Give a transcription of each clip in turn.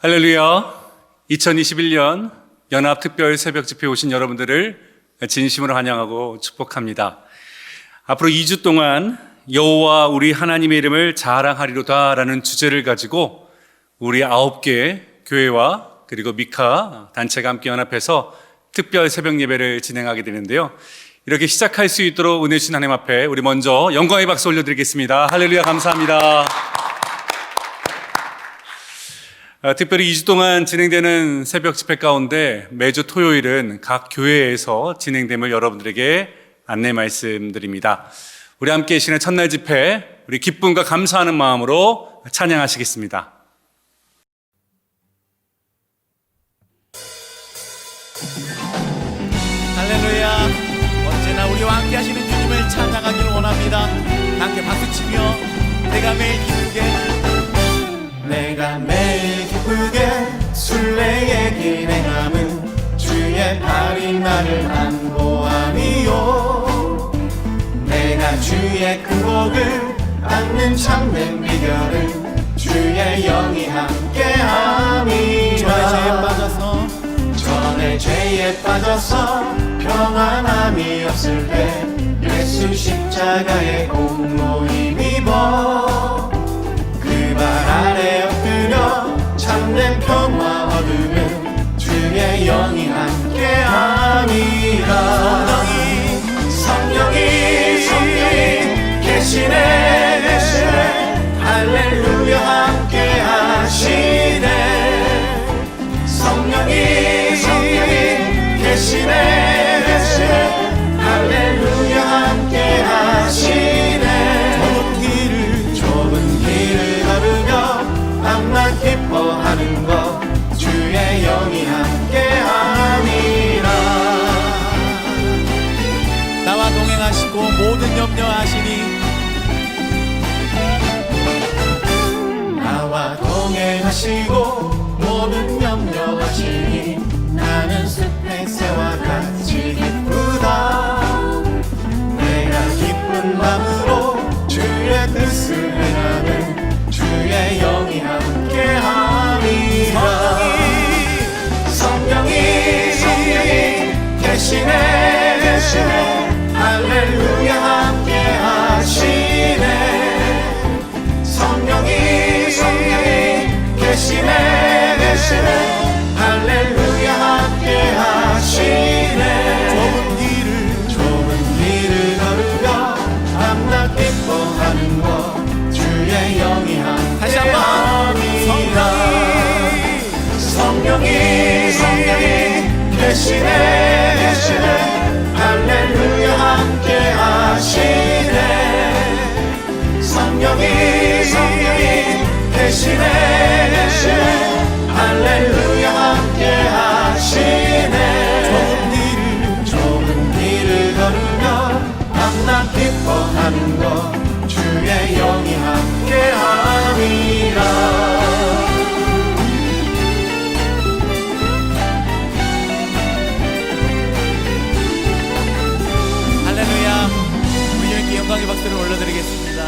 할렐루야. 2021년 연합특별 새벽 집회에 오신 여러분들을 진심으로 환영하고 축복합니다. 앞으로 2주 동안 여호와 우리 하나님의 이름을 자랑하리로다라는 주제를 가지고 우리 9개 교회와 그리고 미카 단체가 함께 연합해서 특별 새벽 예배를 진행하게 되는데요. 이렇게 시작할 수 있도록 은혜 주신 하나님 앞에 우리 먼저 영광의 박수 올려드리겠습니다. 할렐루야. 감사합니다. 특별히 2주 동안 진행되는 새벽 집회 가운데 매주 토요일은 각 교회에서 진행됨을 여러분들에게 안내 말씀드립니다. 우리 함께 계시는 첫날 집회, 우리 기쁨과 감사하는 마음으로 찬양하시겠습니다. 할렐루야. 언제나 우리와 함께 하시는 주님을 찬양하기를 원합니다. 함께 박수치며 내가 매일 기쁘게 순례의 길 행함은 주의 팔이 나를 안보하니요. 내가 주의 큰 복을 받는 참된 비결은 주의 영이 함께함이라. 전에 죄에 빠져서 평안함이 없을 때 예수 십자가의 공로 힘입어 그 발 아래 엎드려 참된 평화 얻으면 주의 영이 함께함이라. 성령이 계시네. 할렐루야 함께하시네. 성령이 계시네. 할렐루야 함께하시네. 좁은 길을 걸으며 밤낮 기뻐하는 것 주의 영이 함께하니라. 나와 동행하시고 모든 염려하시니 나와 동행하시고 모든 염려하시니 나는 숲의 새와 같이 기쁘다. 내가 기쁜 마음으로 주의 뜻을 행하는 주의 영이 함께함이라. 성령이 계시네. 할렐루야 함께하시네. 성령이 계시네. 할렐루야 함께하시네. 좁은 길을 걸으며 밤낮 기뻐하는 것 주의 영이 함께함이라. 성령이 계시네. 할렐루야 함께하시네. 성령이 계시네. 할렐루야 함께하시네. 좁은 길을 걸으며 밤낮 기뻐하는 것 주의 영이 함께함이라. 할렐루야. 우리 주님께 영광의 박수를 올려드리겠습니다.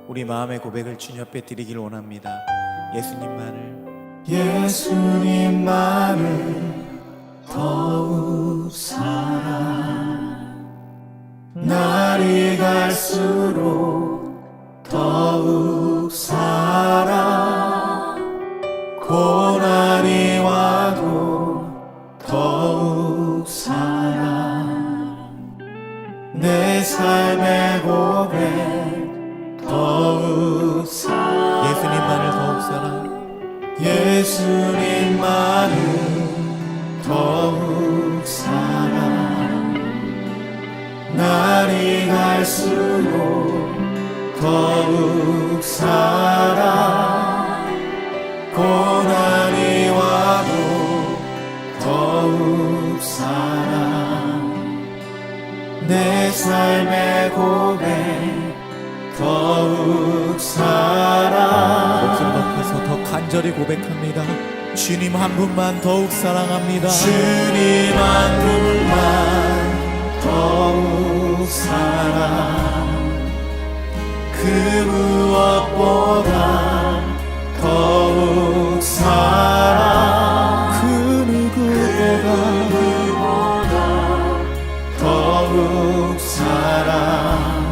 우리 마음의 고백을 주님 앞에 드리길 원합니다. 예수님만을 더욱 사랑. 날이 갈수록 더욱 사랑. 고난이 와도 더욱 사랑. 내 삶의 고백 더욱 사랑. 예수님만을 더욱 사랑. 예수님만을 더욱 사랑. 날이 갈수록 더욱 사랑. 고난이 와도 더욱 사랑. 내 삶의 고백 더욱 사랑. 목소리 높여서 더 간절히 고백합니다. 주님 한 분만 더욱 사랑합니다. 주님 한 분만 더욱 사랑. 사랑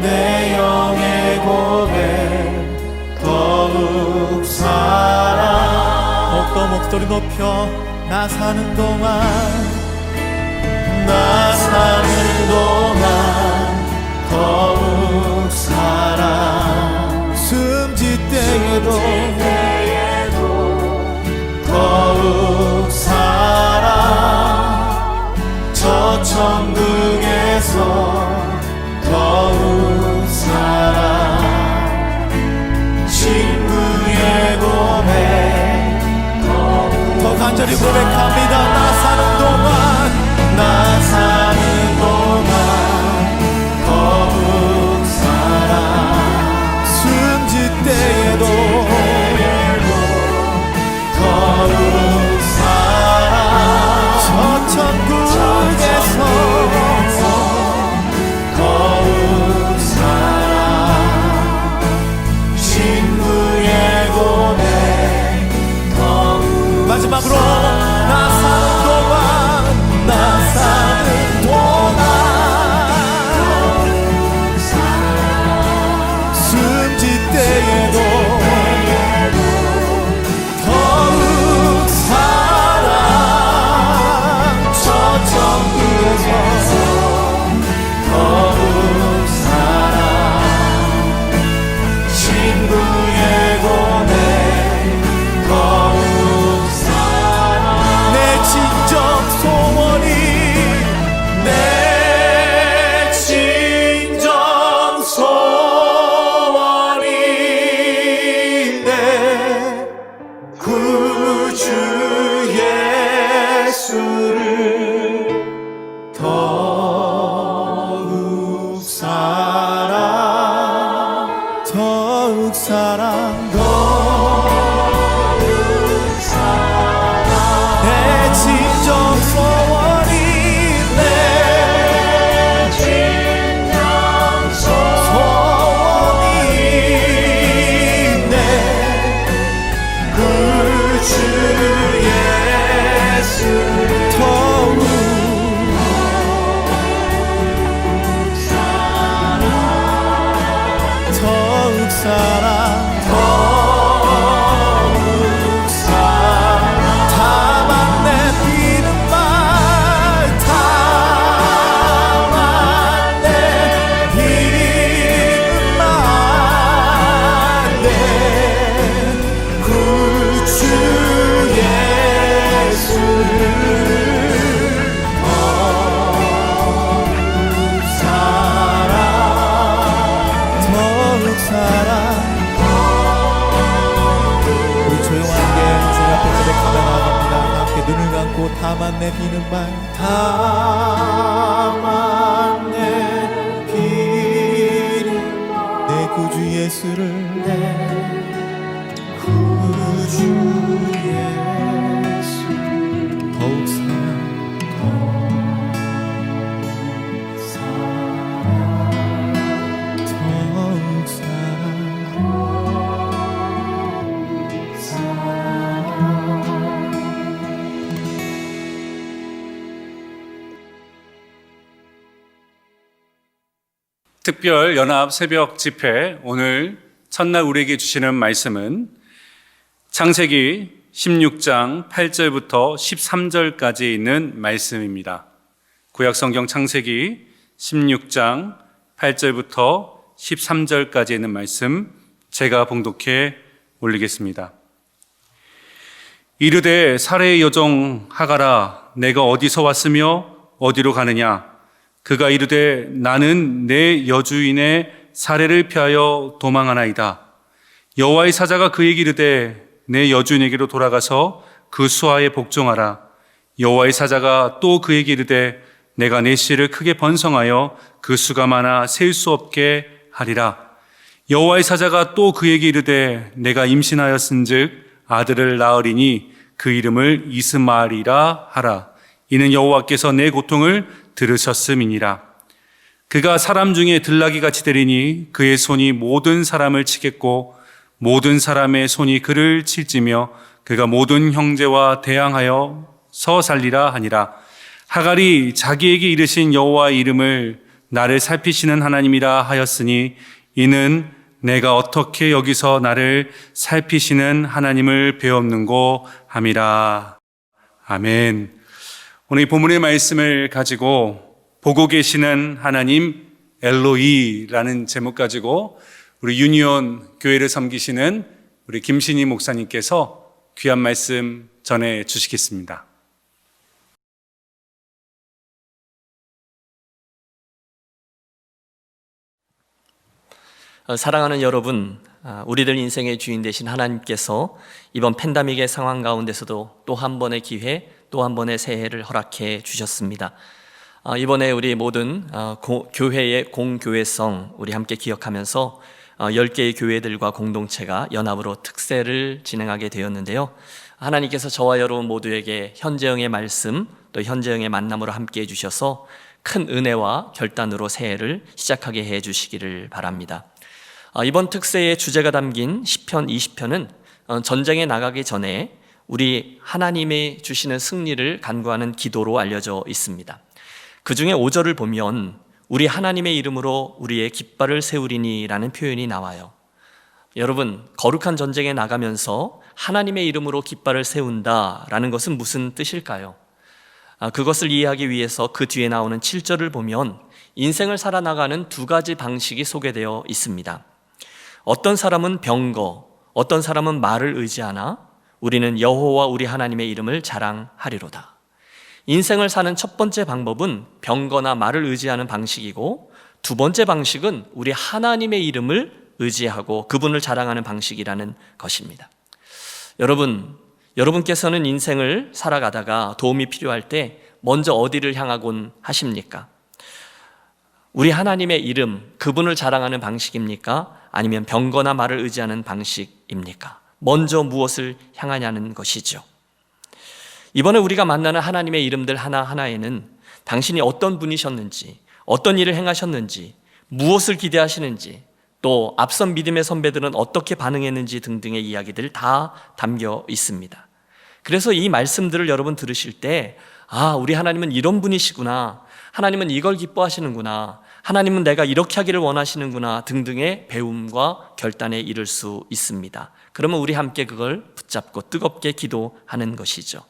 내 영의 고백 더욱 사랑 더욱더 목소리 높여 나 사는 동안 더욱 사랑 숨질 때에도 더욱 사랑 저 천국에서 더욱 사랑 친구의 고백 더 간절히 고백합니다. 나 사는 동안 더욱 사랑 숨질 때에도 더욱 사랑 저 천국에서 더욱 사랑 친구의 고백 더욱 마지막으로 나 사는 동안 숨질 때에도 더욱 사랑 저 천국에서 더욱 사랑 친구의 고백 더욱 사랑 내 진정 소원이 내 진정 소원이 내 구주 예수를 더욱 사랑 더욱 사랑 내 진정 소원이 내 진정 소원이 내 구주 예수 더욱 사랑 더욱 사랑 다만 내비는 말 다만 내비는 말 내 구주 예수를 더욱 사랑 더욱 사랑 우리 조용하게 주님 앞에 고백하며 나아갑니다. 함께 눈을 감고 다만 내비는 말 다만 내비는 내 구주 예수를 내 구주 예수 더욱 사랑 더욱 특별 연합 새벽 집회, 오늘 첫날 우리에게 주시는 말씀은 창세기 16장 8절부터 13절까지 있는 말씀입니다. 구약성경 창세기 16장 8절부터 13절까지 있는 말씀 제가 봉독해 올리겠습니다. 이르되 사레의 여종 하가라, 내가 어디서 왔으며 어디로 가느냐? 그가 이르되 나는 내 여주인의 사례를 피하여 도망하나이다. 여호와의 사자가 그에게 이르되 내 여주인에게로 돌아가서 그 수하에 복종하라. 여호와의 사자가 또 그에게 이르되 내가 내 씨를 크게 번성하여 그 수가 많아 셀 수 없게 하리라. 여호와의 사자가 또 그에게 이르되 내가 임신하였은즉 아들을 낳으리니 그 이름을 이스마엘이라 하라. 이는 여호와께서 내 고통을 들으셨음이니라. 그가 사람 중에 들나귀같이 되리니 그의 손이 모든 사람을 치겠고 모든 사람의 손이 그를 칠지며 그가 모든 형제와 대항하여 서 살리라 하니라. 하갈이 자기에게 이르신 여호와의 이름을 나를 살피시는 하나님이라 하였으니 이는 내가 어떻게 여기서 나를 살피시는 하나님을 배웠는고 함이라. 아멘. 오늘 이 본문의 말씀을 가지고 보고 계시는 하나님 엘로이라는 제목 가지고 우리 유니온 교회를 섬기시는 우리 김신희 목사님께서 귀한 말씀 전해 주시겠습니다. 사랑하는 여러분, 우리들 인생의 주인 되신 하나님께서 이번 팬데믹의 상황 가운데서도 또 한 번의 기회, 또 한 번의 새해를 허락해 주셨습니다. 이번에 우리 모든 교회의 공교회성 우리 함께 기억하면서 10개의 교회들과 공동체가 연합으로 특세를 진행하게 되었는데요. 하나님께서 저와 여러분 모두에게 현재형의 말씀 또 현재형의 만남으로 함께 해주셔서 큰 은혜와 결단으로 새해를 시작하게 해주시기를 바랍니다. 이번 특세의 주제가 담긴 시편 20편은 전쟁에 나가기 전에 우리 하나님이 주시는 승리를 간구하는 기도로 알려져 있습니다. 그 중에 5절을 보면 우리 하나님의 이름으로 우리의 깃발을 세우리니 라는 표현이 나와요. 여러분, 거룩한 전쟁에 나가면서 하나님의 이름으로 깃발을 세운다라는 것은 무슨 뜻일까요? 그것을 이해하기 위해서 그 뒤에 나오는 7절을 보면 인생을 살아나가는 두 가지 방식이 소개되어 있습니다. 어떤 사람은 병거, 어떤 사람은 말을 의지하나 우리는 여호와 우리 하나님의 이름을 자랑하리로다. 인생을 사는 첫 번째 방법은 병거나 말을 의지하는 방식이고 두 번째 방식은 우리 하나님의 이름을 의지하고 그분을 자랑하는 방식이라는 것입니다. 여러분께서는 인생을 살아가다가 도움이 필요할 때 먼저 어디를 향하곤 하십니까? 우리 하나님의 이름, 그분을 자랑하는 방식입니까? 아니면 병거나 말을 의지하는 방식입니까? 먼저 무엇을 향하냐는 것이죠. 이번에 우리가 만나는 하나님의 이름들 하나하나에는 당신이 어떤 분이셨는지, 어떤 일을 행하셨는지, 무엇을 기대하시는지, 또 앞선 믿음의 선배들은 어떻게 반응했는지 등등의 이야기들 다 담겨 있습니다. 그래서 이 말씀들을 여러분 들으실 때 우리 하나님은 이런 분이시구나, 하나님은 이걸 기뻐하시는구나, 하나님은 내가 이렇게 하기를 원하시는구나 등등의 배움과 결단에 이를 수 있습니다. 그러면 우리 함께 그걸 붙잡고 뜨겁게 기도하는 것이죠.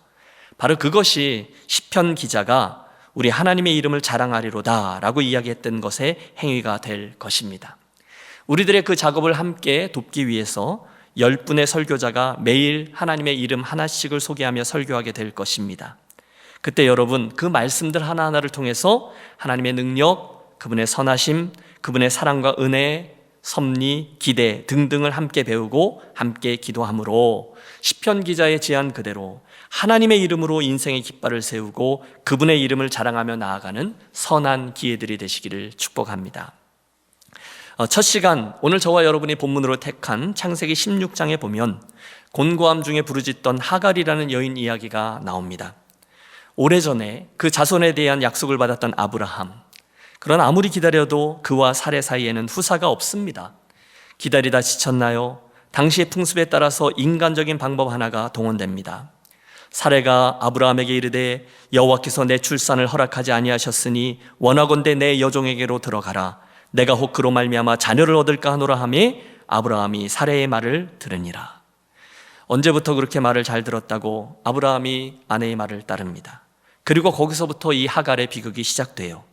바로 그것이 시편 기자가 우리 하나님의 이름을 자랑하리로다 라고 이야기했던 것의 행위가 될 것입니다. 우리들의 그 작업을 함께 돕기 위해서 10분의 설교자가 매일 하나님의 이름 하나씩을 소개하며 설교하게 될 것입니다. 그때 여러분 그 말씀들 하나하나를 통해서 하나님의 능력, 그분의 선하심, 그분의 사랑과 은혜, 섭리, 기대 등등을 함께 배우고 함께 기도함으로 시편 기자의 제안 그대로 하나님의 이름으로 인생의 깃발을 세우고 그분의 이름을 자랑하며 나아가는 선한 기회들이 되시기를 축복합니다. 첫 시간, 오늘 저와 여러분이 본문으로 택한 창세기 16장에 보면 곤고함 중에 부르짖던 하갈이라는 여인 이야기가 나옵니다. 오래전에 그 자손에 대한 약속을 받았던 아브라함, 그러나 아무리 기다려도 그와 사레 사이에는 후사가 없습니다. 기다리다 지쳤나요? 당시의 풍습에 따라서 인간적인 방법 하나가 동원됩니다. 사레가 아브라함에게 이르되 여호와께서 내 출산을 허락하지 아니하셨으니 원하건대 내 여종에게로 들어가라. 내가 혹 그로 말미암아 자녀를 얻을까 하노라 하매 아브라함이 사레의 말을 들으니라. 언제부터 그렇게 말을 잘 들었다고 아브라함이 아내의 말을 따릅니다. 그리고 거기서부터 이 하갈의 비극이 시작돼요.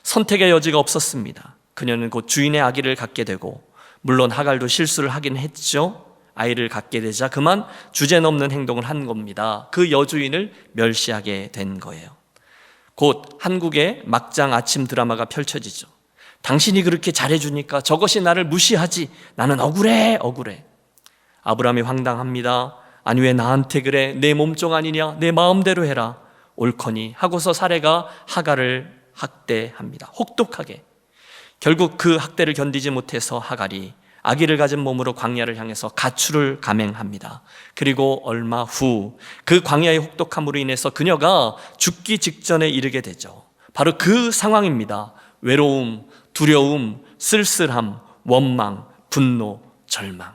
선택의 여지가 없었습니다. 그녀는 곧 주인의 아기를 갖게 되고, 물론 하갈도 실수를 하긴 했죠. 아이를 갖게 되자 그만 주제넘는 행동을 한 겁니다. 그 여주인을 멸시하게 된 거예요. 곧 한국의 막장 아침 드라마가 펼쳐지죠. 당신이 그렇게 잘해주니까 저것이 나를 무시하지. 나는 억울해. 아브라함이 황당합니다. 아니 왜 나한테 그래? 내 몸종 아니냐? 내 마음대로 해라. 옳거니 하고서 사레가 하갈을 학대합니다. 혹독하게. 결국 그 학대를 견디지 못해서 하갈이 아기를 가진 몸으로 광야를 향해서 가출을 감행합니다. 그리고 얼마 후 그 광야의 혹독함으로 인해서 그녀가 죽기 직전에 이르게 되죠. 바로 그 상황입니다. 외로움, 두려움, 쓸쓸함, 원망, 분노, 절망.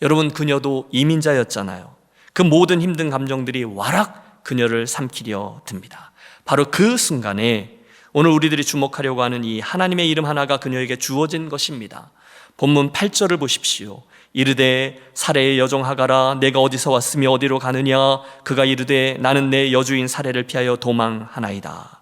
여러분, 그녀도 이민자였잖아요. 그 모든 힘든 감정들이 와락 그녀를 삼키려 듭니다. 바로 그 순간에 오늘 우리들이 주목하려고 하는 이 하나님의 이름 하나가 그녀에게 주어진 것입니다. 본문 8절을 보십시오. 이르되 사레의 여종 하가라, 내가 어디서 왔으며 어디로 가느냐? 그가 이르되 나는 내 여주인 사레를 피하여 도망하나이다.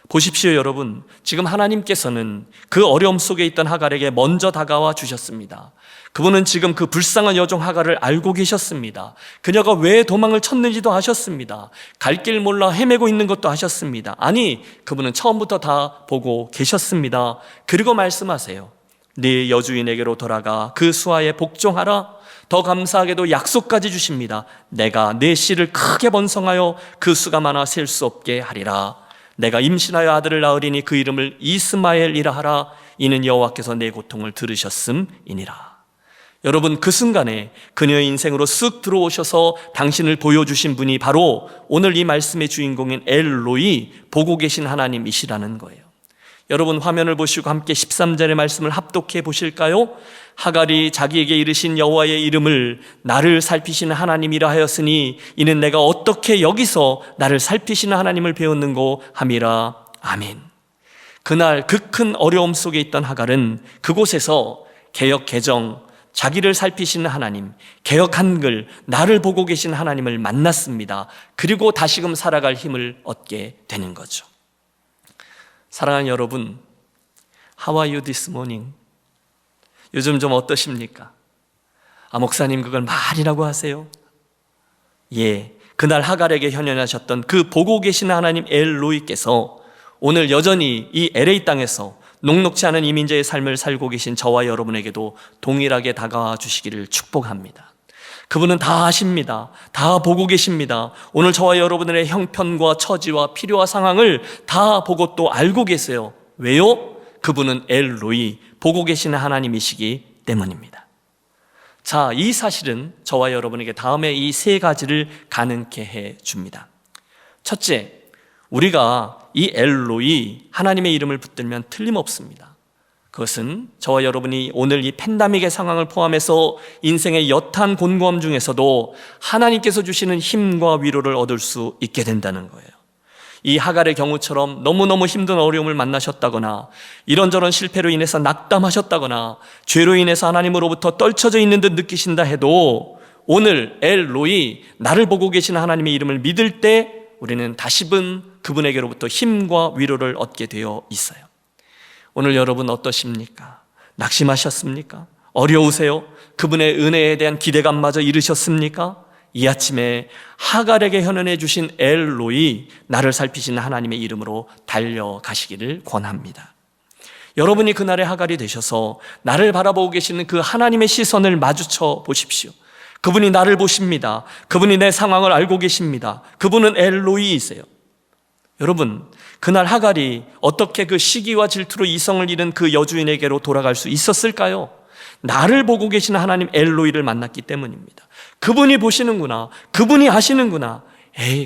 보십시오 여러분, 지금 하나님께서는 그 어려움 속에 있던 하갈에게 먼저 다가와 주셨습니다. 그분은 지금 그 불쌍한 여종 하갈을 알고 계셨습니다. 그녀가 왜 도망을 쳤는지도 아셨습니다. 갈 길 몰라 헤매고 있는 것도 아셨습니다. 아니, 그분은 처음부터 다 보고 계셨습니다. 그리고 말씀하세요. 네 여주인에게로 돌아가 그 수하에 복종하라. 더 감사하게도 약속까지 주십니다. 내가 내 씨를 크게 번성하여 그 수가 많아 셀 수 없게 하리라. 내가 임신하여 아들을 낳으리니 그 이름을 이스마엘이라 하라. 이는 여호와께서 내 고통을 들으셨음이니라. 여러분, 그 순간에 그녀의 인생으로 쓱 들어오셔서 당신을 보여주신 분이 바로 오늘 이 말씀의 주인공인 엘로이, 보고 계신 하나님이시라는 거예요. 여러분, 화면을 보시고 함께 13절의 말씀을 합독해 보실까요? 하갈이 자기에게 이르신 여호와의 이름을 나를 살피시는 하나님이라 하였으니 이는 내가 어떻게 여기서 나를 살피시는 하나님을 배웠는고 함이라. 아멘. 그날 그 큰 어려움 속에 있던 하갈은 그곳에서 개역 개정, 자기를 살피시는 하나님, 개역 한글, 나를 보고 계신 하나님을 만났습니다. 그리고 다시금 살아갈 힘을 얻게 되는 거죠. 사랑하는 여러분, How are you this morning? 요즘 좀 어떠십니까? 목사님 그걸 말이라고 하세요? 예, 그날 하갈에게 현현하셨던 그 보고 계시는 하나님 엘로이께서 오늘 여전히 이 LA 땅에서 녹록지 않은 이민자의 삶을 살고 계신 저와 여러분에게도 동일하게 다가와 주시기를 축복합니다. 그분은 다 아십니다. 다 보고 계십니다. 오늘 저와 여러분들의 형편과 처지와 필요와 상황을 다 보고 또 알고 계세요. 왜요? 그분은 엘로이, 보고 계시는 하나님이시기 때문입니다. 자, 이 사실은 저와 여러분에게 다음에 이 세 가지를 가능케 해 줍니다. 첫째, 우리가 이 엘로이, 하나님의 이름을 붙들면 틀림없습니다. 그것은 저와 여러분이 오늘 이 팬데믹의 상황을 포함해서 인생의 여탄 곤고함 중에서도 하나님께서 주시는 힘과 위로를 얻을 수 있게 된다는 거예요. 이 하갈의 경우처럼 너무너무 힘든 어려움을 만나셨다거나 이런저런 실패로 인해서 낙담하셨다거나 죄로 인해서 하나님으로부터 떨쳐져 있는 듯 느끼신다 해도 오늘 엘로이, 나를 보고 계시는 하나님의 이름을 믿을 때 우리는 다시금 그분에게로부터 힘과 위로를 얻게 되어 있어요. 오늘 여러분 어떠십니까? 낙심하셨습니까? 어려우세요? 그분의 은혜에 대한 기대감마저 잃으셨습니까? 이 아침에 하갈에게 현현해 주신 엘로이, 나를 살피시는 하나님의 이름으로 달려가시기를 권합니다. 여러분이 그날의 하갈이 되셔서 나를 바라보고 계시는 그 하나님의 시선을 마주쳐 보십시오. 그분이 나를 보십니다. 그분이 내 상황을 알고 계십니다. 그분은 엘로이이세요. 여러분, 그날 하갈이 어떻게 그 시기와 질투로 이성을 잃은 그 여주인에게로 돌아갈 수 있었을까요? 나를 보고 계시는 하나님 엘로이를 만났기 때문입니다. 그분이 보시는구나, 그분이 아시는구나.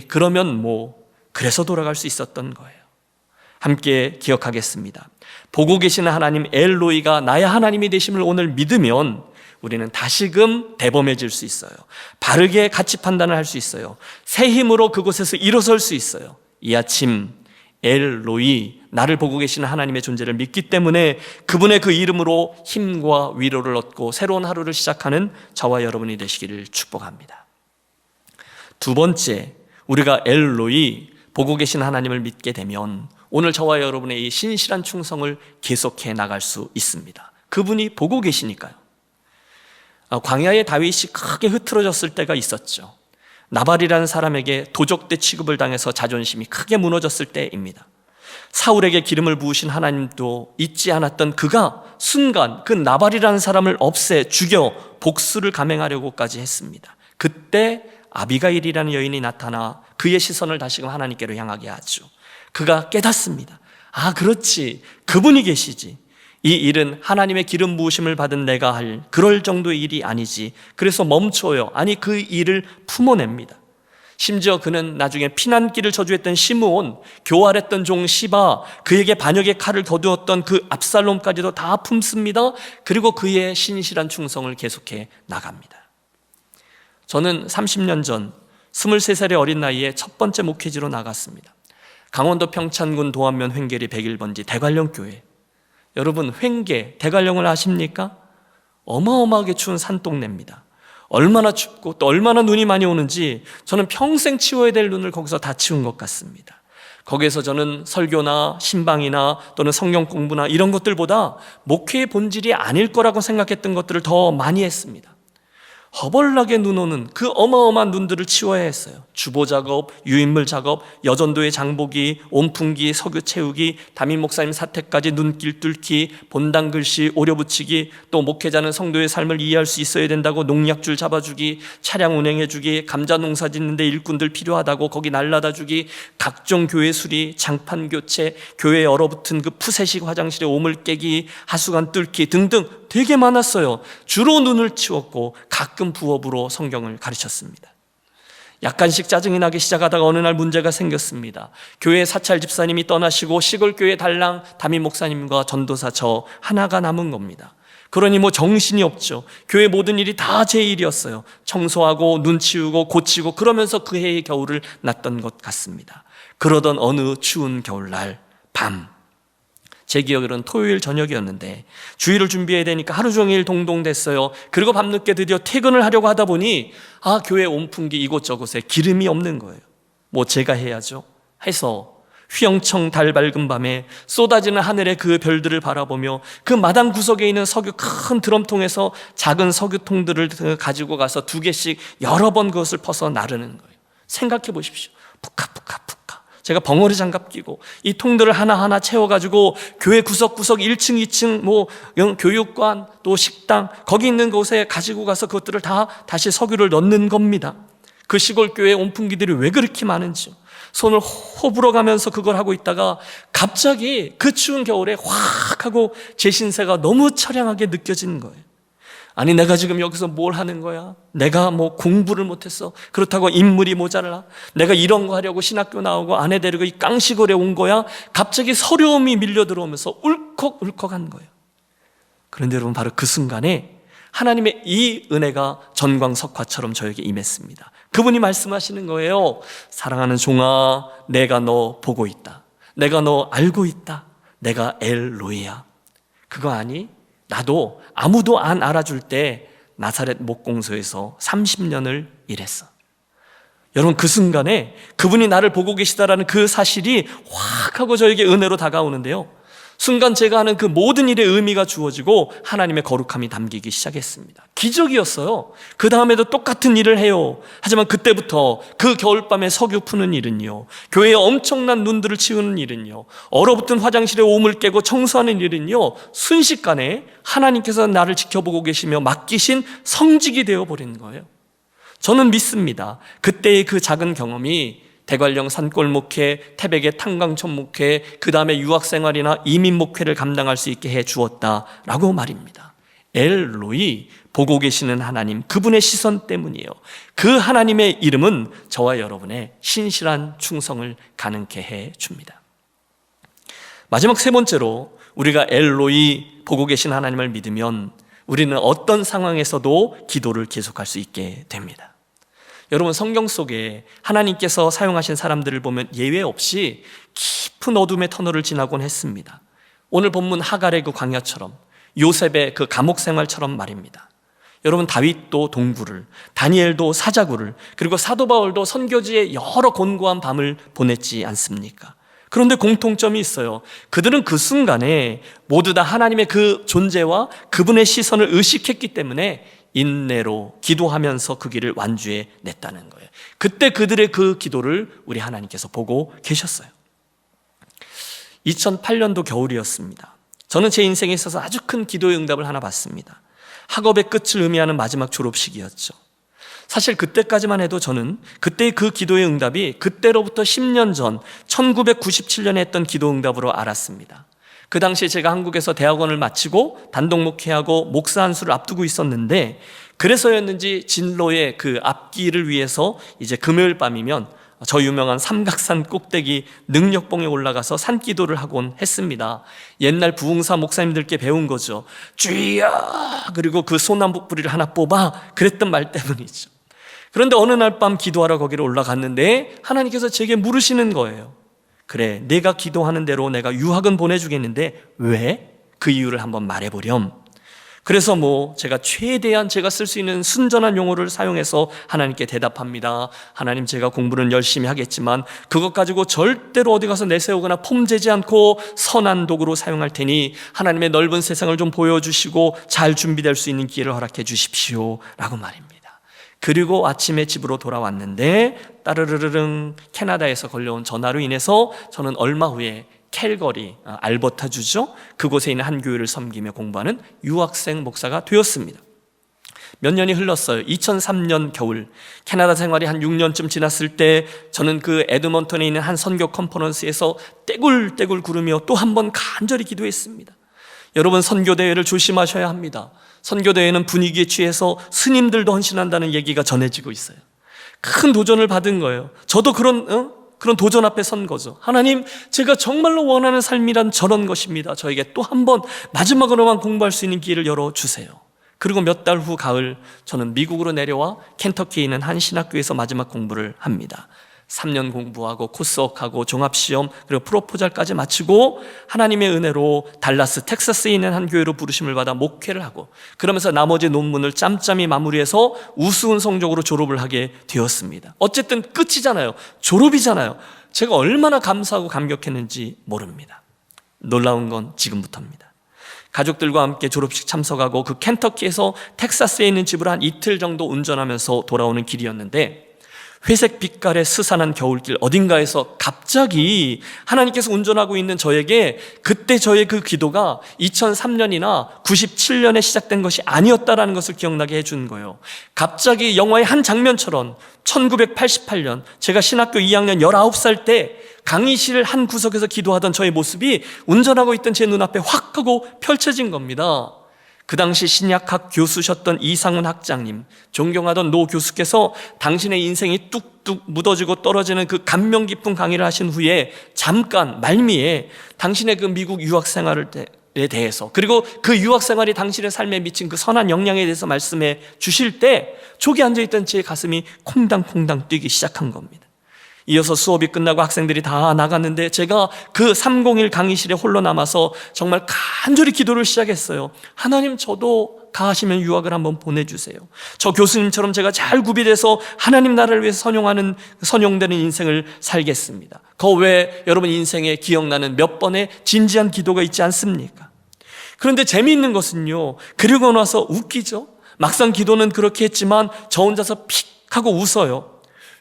그러면 그래서 돌아갈 수 있었던 거예요. 함께 기억하겠습니다. 보고 계시는 하나님 엘로이가 나의 하나님이 되심을 오늘 믿으면 우리는 다시금 대범해질 수 있어요. 바르게 가치 판단을 할 수 있어요. 새 힘으로 그곳에서 일어설 수 있어요. 이 아침 엘로이, 나를 보고 계시는 하나님의 존재를 믿기 때문에 그분의 그 이름으로 힘과 위로를 얻고 새로운 하루를 시작하는 저와 여러분이 되시기를 축복합니다. 두 번째, 우리가 엘로이, 보고 계시는 하나님을 믿게 되면 오늘 저와 여러분의 이 신실한 충성을 계속해 나갈 수 있습니다. 그분이 보고 계시니까요. 광야에 다윗이 크게 흐트러졌을 때가 있었죠. 나발이라는 사람에게 도적대 취급을 당해서 자존심이 크게 무너졌을 때입니다. 사울에게 기름을 부으신 하나님도 잊지 않았던 그가 순간 그 나발이라는 사람을 없애 죽여 복수를 감행하려고까지 했습니다. 그때 아비가일이라는 여인이 나타나 그의 시선을 다시금 하나님께로 향하게 하죠. 그가 깨닫습니다. 그렇지, 그분이 계시지. 이 일은 하나님의 기름 부으심을 받은 내가 할 그럴 정도의 일이 아니지. 그래서 멈춰요. 그 일을 품어냅니다. 심지어 그는 나중에 피난길을 저주했던 시므온, 교활했던 종 시바, 그에게 반역의 칼을 거두었던 그 압살롬까지도 다 품습니다. 그리고 그의 신실한 충성을 계속해 나갑니다. 저는 30년 전 23살의 어린 나이에 첫 번째 목회지로 나갔습니다. 강원도 평창군 도안면 횡계리 101번지 대관령교회. 여러분, 횡계, 대관령을 아십니까? 어마어마하게 추운 산동네입니다. 얼마나 춥고 또 얼마나 눈이 많이 오는지 저는 평생 치워야 될 눈을 거기서 다 치운 것 같습니다. 거기에서 저는 설교나 신방이나 또는 성경 공부나 이런 것들보다 목회의 본질이 아닐 거라고 생각했던 것들을 더 많이 했습니다. 허벌나게 눈 오는 그 어마어마한 눈들을 치워야 했어요. 주보 작업, 유인물 작업, 여전도의 장보기, 온풍기, 석유 채우기, 담임 목사님 사택까지 눈길 뚫기, 본당 글씨 오려붙이기, 또 목회자는 성도의 삶을 이해할 수 있어야 된다고 농약줄 잡아주기, 차량 운행해주기, 감자 농사 짓는데 일꾼들 필요하다고 거기 날라다 주기, 각종 교회 수리, 장판 교체, 교회에 얼어붙은 그 푸세식 화장실에 오물 깨기, 하수관 뚫기 등등 되게 많았어요. 주로 눈을 치웠고 가끔 부업으로 성경을 가르쳤습니다. 약간씩 짜증이 나기 시작하다가 어느 날 문제가 생겼습니다. 교회 사찰 집사님이 떠나시고 시골교회 달랑 담임 목사님과 전도사 저 하나가 남은 겁니다. 그러니 뭐 정신이 없죠. 교회 모든 일이 다 제 일이었어요. 청소하고 눈 치우고 고치고 그러면서 그 해의 겨울을 났던 것 같습니다. 그러던 어느 추운 겨울날 밤, 제 기억으로는 토요일 저녁이었는데 주일을 준비해야 되니까 하루 종일 동동댔어요. 그리고 밤늦게 드디어 퇴근을 하려고 하다 보니 교회 온풍기 이곳저곳에 기름이 없는 거예요. 뭐 제가 해야죠 해서 휘영청 달 밝은 밤에 쏟아지는 하늘의 그 별들을 바라보며 그 마당 구석에 있는 석유 큰 드럼통에서 작은 석유통들을 가지고 가서 2개씩 여러 번 그것을 퍼서 나르는 거예요. 생각해 보십시오. 푸카푸카 제가 벙어리 장갑 끼고 이 통들을 하나하나 채워가지고 교회 구석구석 1층, 2층, 뭐 교육관, 또 식당 거기 있는 곳에 가지고 가서 그것들을 다 다시 석유를 넣는 겁니다. 그 시골 교회 온풍기들이 왜 그렇게 많은지 손을 호불어 가면서 그걸 하고 있다가 갑자기 그 추운 겨울에 확 하고 제 신세가 너무 처량하게 느껴지는 거예요. 아니 내가 지금 여기서 뭘 하는 거야? 내가 뭐 공부를 못했어? 그렇다고 인물이 모자라? 내가 이런 거 하려고 신학교 나오고 아내 데리고 이 깡시골에 온 거야? 갑자기 서러움이 밀려 들어오면서 울컥울컥한 거예요. 그런데 여러분 바로 그 순간에 하나님의 이 은혜가 전광석화처럼 저에게 임했습니다. 그분이 말씀하시는 거예요. 사랑하는 종아, 내가 너 보고 있다. 내가 너 알고 있다. 내가 엘로이야. 그거 아니? 나도 아무도 안 알아줄 때 나사렛 목공소에서 30년을 일했어. 여러분 그 순간에 그분이 나를 보고 계시다라는 그 사실이 확 하고 저에게 은혜로 다가오는데요. 순간 제가 하는 그 모든 일에 의미가 주어지고 하나님의 거룩함이 담기기 시작했습니다. 기적이었어요. 그 다음에도 똑같은 일을 해요. 하지만 그때부터 그 겨울밤에 석유 푸는 일은요, 교회에 엄청난 눈들을 치우는 일은요, 얼어붙은 화장실에 오물 깨고 청소하는 일은요, 순식간에 하나님께서 나를 지켜보고 계시며 맡기신 성직이 되어버리는 거예요. 저는 믿습니다. 그때의 그 작은 경험이 대관령 산골 목회, 태백의 탄광촌 목회, 그 다음에 유학생활이나 이민 목회를 감당할 수 있게 해 주었다라고 말입니다. 엘로이, 보고 계시는 하나님, 그분의 시선 때문이에요. 그 하나님의 이름은 저와 여러분의 신실한 충성을 가능케 해 줍니다. 마지막 3번째로 우리가 엘로이, 보고 계신 하나님을 믿으면 우리는 어떤 상황에서도 기도를 계속할 수 있게 됩니다. 여러분 성경 속에 하나님께서 사용하신 사람들을 보면 예외 없이 깊은 어둠의 터널을 지나곤 했습니다. 오늘 본문 하갈의 그 광야처럼, 요셉의 그 감옥 생활처럼 말입니다. 여러분 다윗도 동굴을, 다니엘도 사자굴을, 그리고 사도 바울도 선교지에 여러 곤고한 밤을 보냈지 않습니까? 그런데 공통점이 있어요. 그들은 그 순간에 모두 다 하나님의 그 존재와 그분의 시선을 의식했기 때문에 인내로 기도하면서 그 길을 완주해 냈다는 거예요. 그때 그들의 그 기도를 우리 하나님께서 보고 계셨어요. 2008년도 겨울이었습니다. 저는 제 인생에 있어서 아주 큰 기도의 응답을 하나 받습니다. 학업의 끝을 의미하는 마지막 졸업식이었죠. 사실 그때까지만 해도 저는 그때의 그 기도의 응답이 그때로부터 10년 전 1997년에 했던 기도 응답으로 알았습니다. 그 당시에 제가 한국에서 대학원을 마치고 단독 목회하고 목사 안수를 앞두고 있었는데, 그래서였는지 진로의 그 앞길을 위해서 이제 금요일 밤이면 저 유명한 삼각산 꼭대기 능력봉에 올라가서 산기도를 하곤 했습니다. 옛날 부흥사 목사님들께 배운 거죠. 주여, 그리고 그 소나무 뿌리를 하나 뽑아, 그랬던 말 때문이죠. 그런데 어느 날 밤 기도하러 거기를 올라갔는데 하나님께서 제게 물으시는 거예요. 그래, 내가 기도하는 대로 내가 유학은 보내주겠는데 왜? 그 이유를 한번 말해보렴. 그래서 제가 최대한 제가 쓸 수 있는 순전한 용어를 사용해서 하나님께 대답합니다. 하나님, 제가 공부는 열심히 하겠지만 그것 가지고 절대로 어디 가서 내세우거나 폼재지 않고 선한 도구로 사용할 테니 하나님의 넓은 세상을 좀 보여주시고 잘 준비될 수 있는 기회를 허락해 주십시오 라고 말입니다. 그리고 아침에 집으로 돌아왔는데 따르르르릉 캐나다에서 걸려온 전화로 인해서 저는 얼마 후에 캘거리, 알버타주죠. 그곳에 있는 한 교회를 섬기며 공부하는 유학생 목사가 되었습니다. 몇 년이 흘렀어요. 2003년 겨울 캐나다 생활이 한 6년쯤 지났을 때 저는 그 에드먼턴에 있는 한 선교 컨퍼런스에서 떼굴떼굴 구르며 또 한 번 간절히 기도했습니다. 여러분, 선교대회를 조심하셔야 합니다. 선교대회는 분위기에 취해서 스님들도 헌신한다는 얘기가 전해지고 있어요. 큰 도전을 받은 거예요. 저도 그런 도전 앞에 선 거죠. 하나님, 제가 정말로 원하는 삶이란 저런 것입니다. 저에게 또 한 번 마지막으로만 공부할 수 있는 기회를 열어주세요. 그리고 몇 달 후 가을 저는 미국으로 내려와 켄터키에 있는 한 신학교에서 마지막 공부를 합니다. 3년 공부하고 코스웍하고 종합시험 그리고 프로포잘까지 마치고 하나님의 은혜로 달라스 텍사스에 있는 한 교회로 부르심을 받아 목회를 하고 그러면서 나머지 논문을 짬짬이 마무리해서 우스운 성적으로 졸업을 하게 되었습니다. 어쨌든 끝이잖아요. 졸업이잖아요. 제가 얼마나 감사하고 감격했는지 모릅니다. 놀라운 건 지금부터입니다. 가족들과 함께 졸업식 참석하고 그 켄터키에서 텍사스에 있는 집으로 한 이틀 정도 운전하면서 돌아오는 길이었는데 회색 빛깔의 스산한 겨울길 어딘가에서 갑자기 하나님께서 운전하고 있는 저에게 그때 저의 그 기도가 2003년이나 97년에 시작된 것이 아니었다라는 것을 기억나게 해준 거예요. 갑자기 영화의 한 장면처럼 1988년 제가 신학교 2학년 19살 때 강의실 한 구석에서 기도하던 저의 모습이 운전하고 있던 제 눈앞에 확 하고 펼쳐진 겁니다. 그 당시 신약학 교수셨던 이상훈 학장님, 존경하던 노 교수께서 당신의 인생이 뚝뚝 묻어지고 떨어지는 그 감명 깊은 강의를 하신 후에 잠깐 말미에 당신의 그 미국 유학 생활에 대해서 그리고 그 유학 생활이 당신의 삶에 미친 그 선한 영향에 대해서 말씀해 주실 때 족에 앉아있던 제 가슴이 콩당콩당 뛰기 시작한 겁니다. 이어서 수업이 끝나고 학생들이 다 나갔는데 제가 그 301 강의실에 홀로 남아서 정말 간절히 기도를 시작했어요. 하나님, 저도 가하시면 유학을 한번 보내주세요. 저 교수님처럼 제가 잘 구비돼서 하나님 나라를 위해서 선용되는 인생을 살겠습니다. 그 외에 여러분 인생에 기억나는 몇 번의 진지한 기도가 있지 않습니까? 그런데 재미있는 것은요, 그리고 나서 웃기죠. 막상 기도는 그렇게 했지만 저 혼자서 픽 하고 웃어요.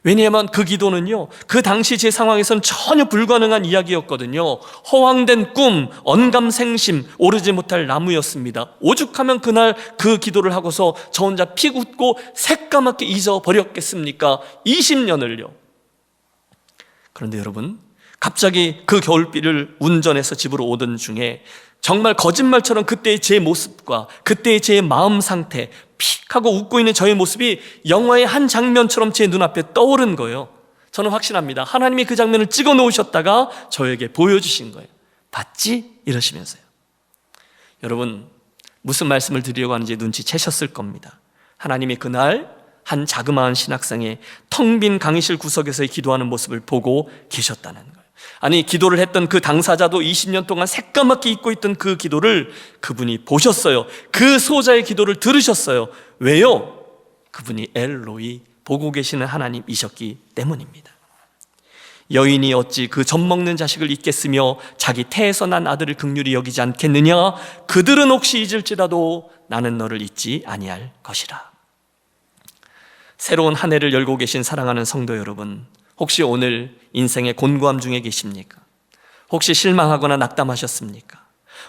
왜냐하면 그 기도는요, 그 당시 제 상황에서는 전혀 불가능한 이야기였거든요. 허황된 꿈, 언감생심, 오르지 못할 나무였습니다. 오죽하면 그날 그 기도를 하고서 저 혼자 픽 웃고 새까맣게 잊어버렸겠습니까? 20년을요. 그런데 여러분, 갑자기 그 겨울비를 운전해서 집으로 오던 중에 정말 거짓말처럼 그때의 제 모습과 그때의 제 마음 상태, 픽 하고 웃고 있는 저의 모습이 영화의 한 장면처럼 제 눈앞에 떠오른 거예요. 저는 확신합니다. 하나님이 그 장면을 찍어 놓으셨다가 저에게 보여주신 거예요. 봤지? 이러시면서요. 여러분, 무슨 말씀을 드리려고 하는지 눈치채셨을 겁니다. 하나님이 그날 한 자그마한 신학생의 텅 빈 강의실 구석에서의 기도하는 모습을 보고 계셨다는 거예요. 아니, 기도를 했던 그 당사자도 20년 동안 새까맣게 잊고 있던 그 기도를 그분이 보셨어요. 그 소자의 기도를 들으셨어요. 왜요? 그분이 엘로이, 보고 계시는 하나님이셨기 때문입니다. 여인이 어찌 그 젖먹는 자식을 잊겠으며 자기 태에서 난 아들을 긍휼히 여기지 않겠느냐? 그들은 혹시 잊을지라도 나는 너를 잊지 아니할 것이라. 새로운 한 해를 열고 계신 사랑하는 성도 여러분, 혹시 오늘 인생의 곤고함 중에 계십니까? 혹시 실망하거나 낙담하셨습니까?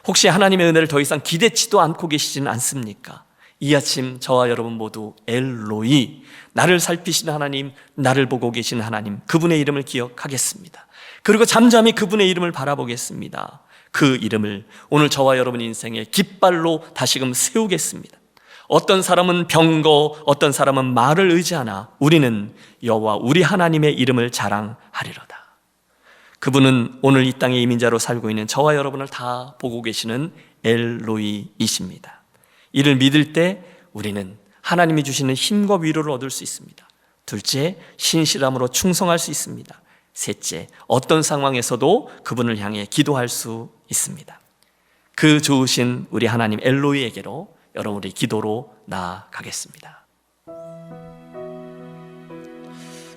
혹시 하나님의 은혜를 더 이상 기대치도 않고 계시지는 않습니까? 이 아침 저와 여러분 모두 엘로이, 나를 살피시는 하나님, 나를 보고 계시는 하나님, 그분의 이름을 기억하겠습니다. 그리고 잠잠히 그분의 이름을 바라보겠습니다. 그 이름을 오늘 저와 여러분 인생의 깃발로 다시금 세우겠습니다. 어떤 사람은 병거, 어떤 사람은 말을 의지하나 우리는 여호와 우리 하나님의 이름을 자랑하리로다. 그분은 오늘 이 땅의 이민자로 살고 있는 저와 여러분을 다 보고 계시는 엘로이이십니다. 이를 믿을 때 우리는 하나님이 주시는 힘과 위로를 얻을 수 있습니다. 둘째, 신실함으로 충성할 수 있습니다. 셋째, 어떤 상황에서도 그분을 향해 기도할 수 있습니다. 그 좋으신 우리 하나님 엘로이에게로 여러분 우리 기도로 나아가겠습니다.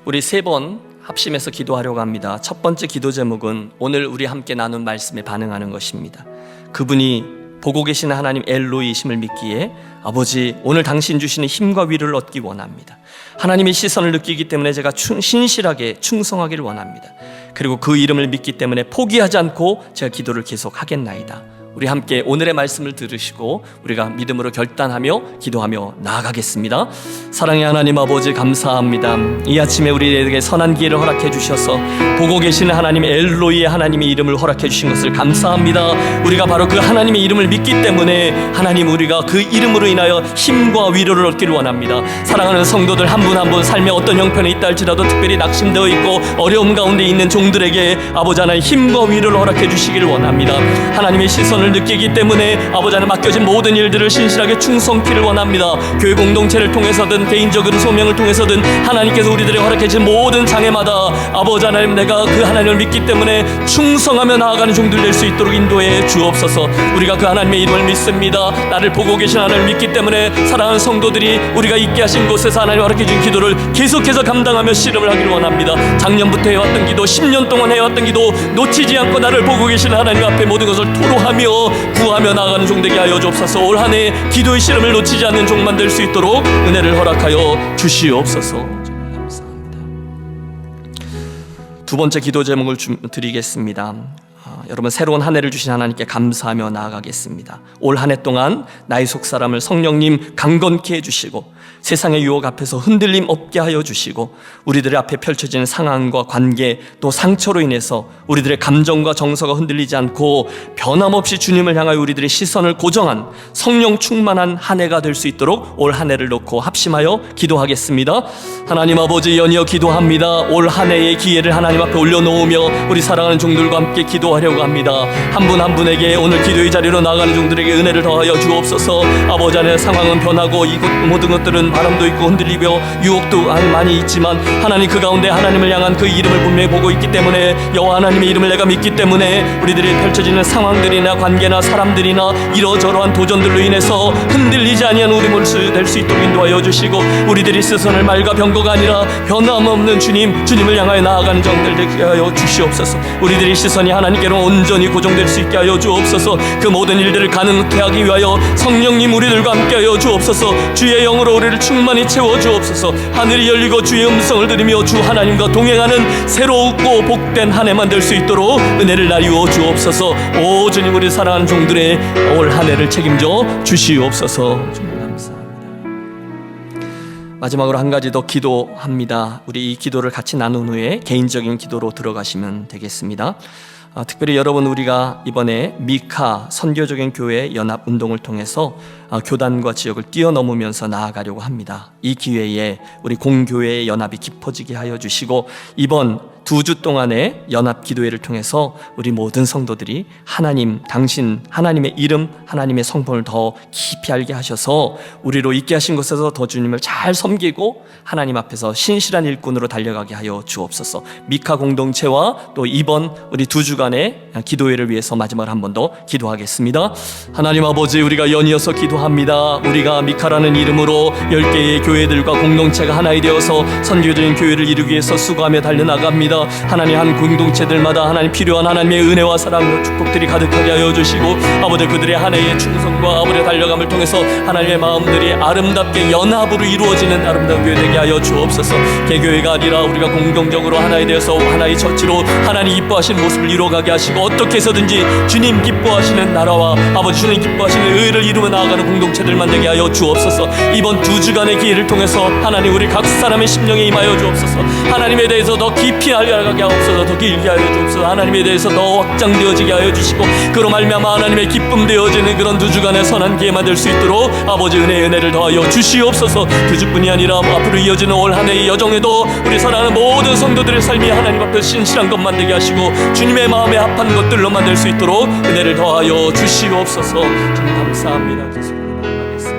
우리 3번 합심해서 기도하려고 합니다. 첫 번째 기도 제목은 오늘 우리 함께 나눈 말씀에 반응하는 것입니다. 그분이 보고 계시는 하나님 엘로이심을 믿기에 아버지, 오늘 당신 주시는 힘과 위로를 얻기 원합니다. 하나님의 시선을 느끼기 때문에 제가 신실하게 충성하기를 원합니다. 그리고 그 이름을 믿기 때문에 포기하지 않고 제가 기도를 계속 하겠나이다. 우리 함께 오늘의 말씀을 들으시고 우리가 믿음으로 결단하며 기도하며 나아가겠습니다. 사랑의 하나님 아버지, 감사합니다. 이 아침에 우리에게 선한 기회를 허락해 주셔서 보고 계시는 하나님 엘로이의 하나님의 이름을 허락해 주신 것을 감사합니다. 우리가 바로 그 하나님의 이름을 믿기 때문에 하나님, 우리가 그 이름으로 인하여 힘과 위로를 얻기를 원합니다. 사랑하는 성도들 한 분 한 분 삶의 어떤 형편에 있다 할지라도 특별히 낙심되어 있고 어려움 가운데 있는 종들에게 아버지 하나님 힘과 위로를 허락해 주시기를 원합니다. 하나님의 시선을 느끼기 때문에 아버지 하나님 맡겨진 모든 일들을 신실하게 충성키를 원합니다. 교회 공동체를 통해서든 개인적인 소명을 통해서든 하나님께서 우리들에게 허락해 주신 모든 장애마다 아버지 하나님, 내가 그 하나님을 믿기 때문에 충성하며 나아가는 종들 될 수 있도록 인도해 주옵소서. 우리가 그 하나님의 이름을 믿습니다. 나를 보고 계신 하나님을 믿기 때문에 사랑하는 성도들이 우리가 있게 하신 곳에서 하나님 허락해 주신 기도를 계속해서 감당하며 씨름을 하기를 원합니다. 작년부터 해왔던 기도, 10년 동안 해왔던 기도 놓치지 않고 나를 보고 계신 하나님 앞에 모든 것을 토로하며 구하며 나아가는 종 되게 하여 주옵소서. 올 한 해 기도의 씨름을 놓치지 않는 종만 될 수 있도록 은혜를 허락하여 주시옵소서. 감사합니다. 두 번째 기도 제목을 드리겠습니다. 여러분, 새로운 한 해를 주신 하나님께 감사하며 나아가겠습니다. 올 한 해 동안 나의 속사람을 성령님 강건케 해주시고 세상의 유혹 앞에서 흔들림 없게 하여 주시고 우리들의 앞에 펼쳐지는 상황과 관계 또 상처로 인해서 우리들의 감정과 정서가 흔들리지 않고 변함없이 주님을 향하여 우리들의 시선을 고정한 성령 충만한 한 해가 될 수 있도록 올 한 해를 놓고 합심하여 기도하겠습니다. 하나님 아버지, 연이어 기도합니다. 올 한 해의 기회를 하나님 앞에 올려놓으며 우리 사랑하는 종들과 함께 기도하려고 합니다. 한 분 한 분에게 오늘 기도의 자리로 나가는 종들에게 은혜를 더하여 주옵소서. 아버지 안에 상황은 변하고 이곳 모든 것들은 바람도 있고 흔들리며 유혹도 많이 있지만 하나님, 그 가운데 하나님을 향한 그 이름을 분명히 보고 있기 때문에, 여호와 하나님의 이름을 내가 믿기 때문에 우리들이 펼쳐지는 상황들이나 관계나 사람들이나 이러저러한 도전들로 인해서 흔들리지 아니한 우리 모습 될 수 있도록 인도하여 주시고 우리들이 스스로를 말과 병거가 아니라 변함없는 주님을 향하여 나아가는 정들 되게 하여 주시옵소서. 우리들의 시선이 하나님께로 온전히 고정될 수 있게 하여 주옵소서. 그 모든 일들을 가능케 하기 위하여 성령님 우리들과 함께 하여 주옵소서. 주의 영으로 우리를 충만히 채워 주옵소서. 하늘이 열리고 주의 음성을 들으며 주 하나님과 동행하는 새롭고 복된 한 해만 될 수 있도록 은혜를 나리워 주옵소서. 오 주님, 우리 사랑하는 종들의 올 한 해를 책임져 주시옵소서. 주님 감사합니다. 마지막으로 한 가지 더 기도합니다. 우리 이 기도를 같이 나눈 후에 개인적인 기도로 들어가시면 되겠습니다. 특별히 여러분, 우리가 이번에 미카 선교적인 교회 연합 운동을 통해서 교단과 지역을 뛰어넘으면서 나아가려고 합니다. 이 기회에 우리 공교회의 연합이 깊어지게 하여 주시고 이번 2주 동안의 연합 기도회를 통해서 우리 모든 성도들이 하나님, 당신 하나님의 이름, 하나님의 성품을 더 깊이 알게 하셔서 우리로 있게 하신 곳에서 더 주님을 잘 섬기고 하나님 앞에서 신실한 일꾼으로 달려가게 하여 주옵소서. 미카 공동체와 또 이번 우리 2주간의 기도회를 위해서 마지막으로 한 번 더 기도하겠습니다. 하나님 아버지, 우리가 연이어서 기도합니다. 우리가 미카라는 이름으로 10개의 교회들과 공동체가 하나이 되어서 선교적인 교회를 이루기 위해서 수고하며 달려나갑니다. 하나님, 한 공동체들마다 하나님 필요한 하나님의 은혜와 사랑과 축복들이 가득하게 하여 주시고 아버지, 그들의 한 해의 충성과 아버지의 달려감을 통해서 하나님의 마음들이 아름답게 연합으로 이루어지는 아름다운 교회 되게 하여 주옵소서. 개교회가 아니라 우리가 공동적으로 하나에 대해서 하나의 처치로 하나님 기뻐하시는 모습을 이루어가게 하시고 어떻게 해서든지 주님 기뻐하시는 나라와 아버지 주님 기뻐하시는 의를 이루며 나아가는 공동체들만 되게 하여 주옵소서. 이번 2주간의 기회를 통해서 하나님, 우리 각 사람의 심령에 임하여 주옵소서. 하나님에 대해서 더 깊이 알게 하옵소서. 더 길게 하여 주옵소서. 하나님에 대해서 더 확장되어지게 하여 주시고 그로 말미암아 하나님의 기쁨 되어지는 그런 2주간의 선한 기회만 될 수 있도록 아버지 은혜를 더하여 주시옵소서. 2주뿐이 아니라 앞으로 이어지는 올 한 해의 여정에도 우리 사랑하는 모든 성도들의 삶이 하나님 앞에 신실한 것만 되게 하시고 주님의 마음에 합한 것들로 만들 수 있도록 은혜를 더하여 주시옵소서. 주님 감사합니다. 계속 나가겠습니다.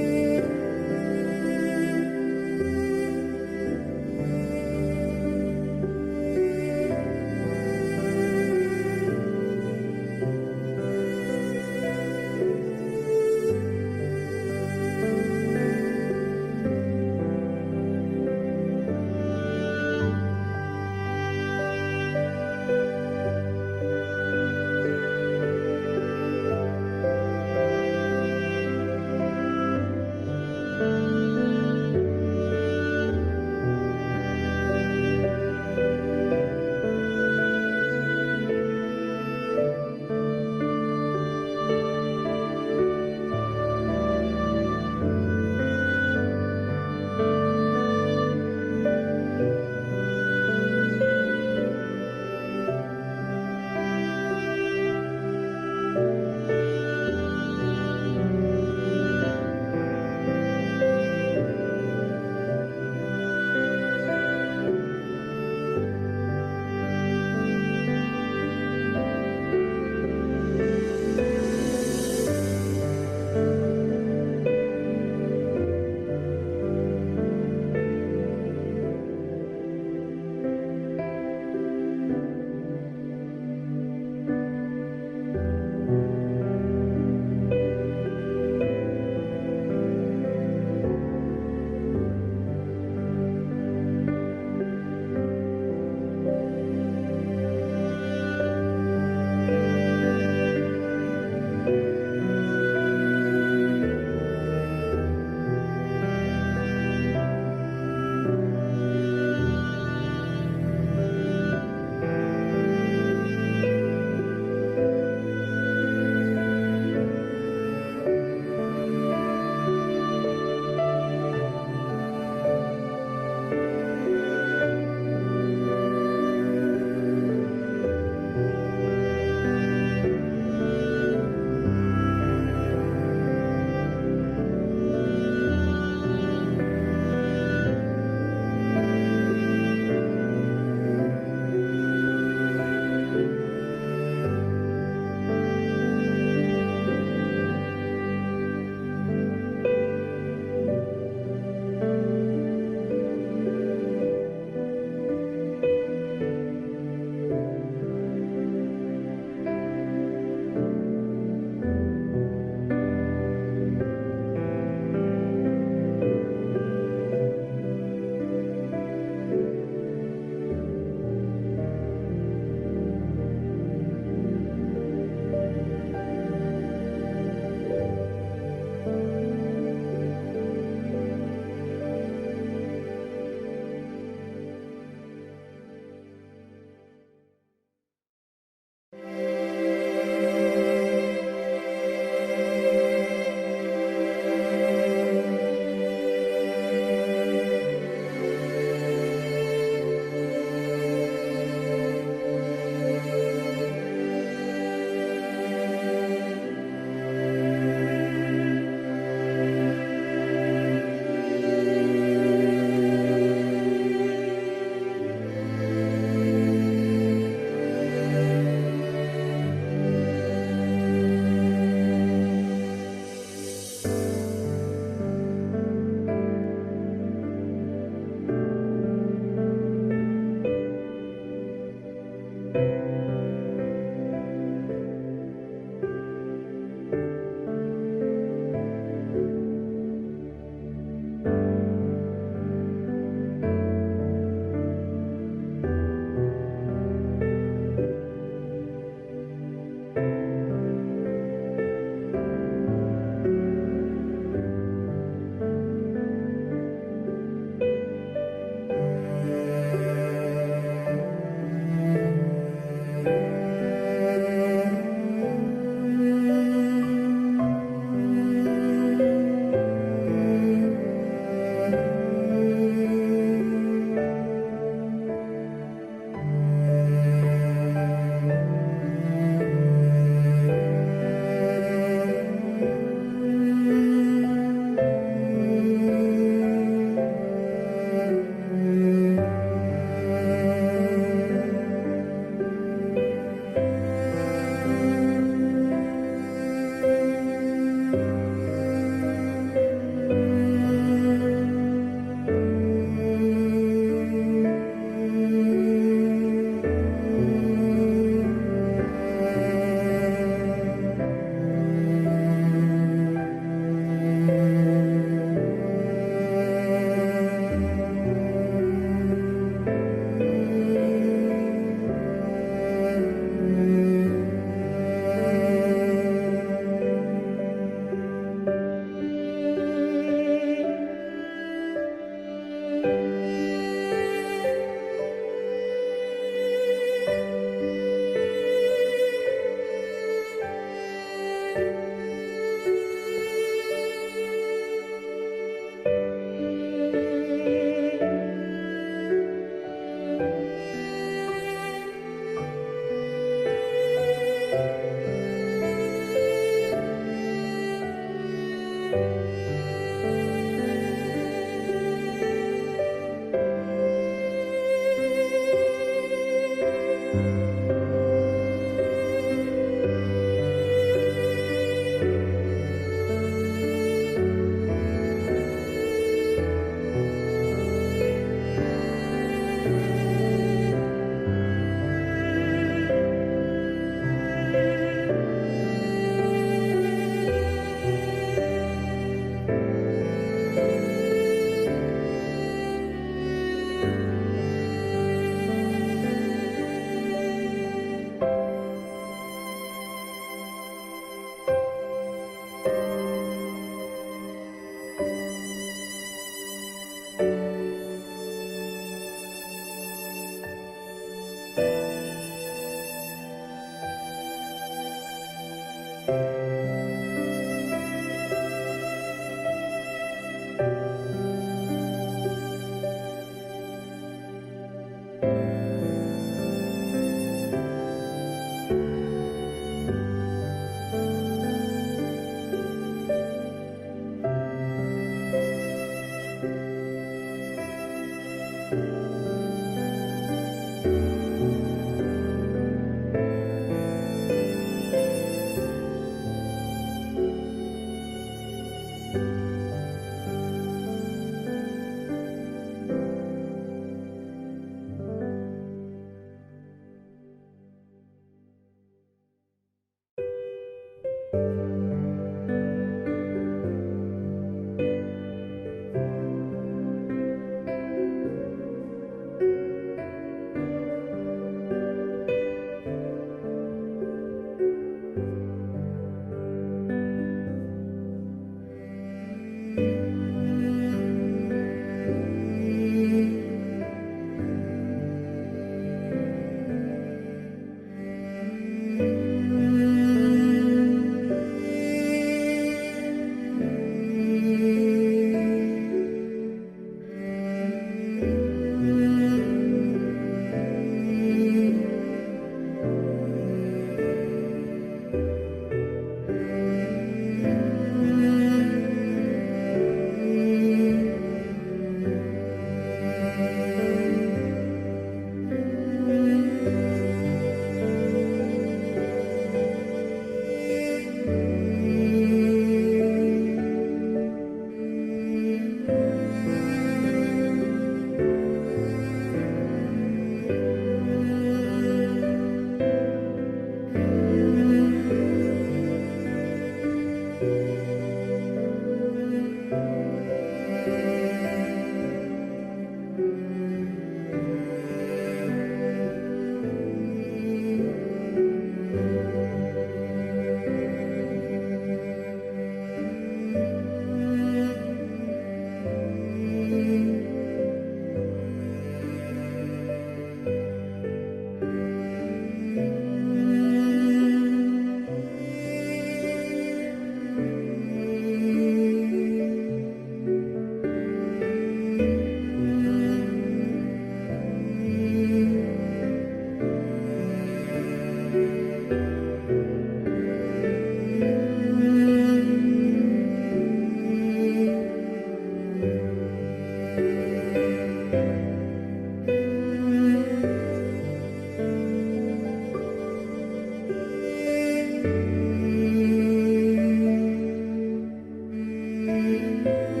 주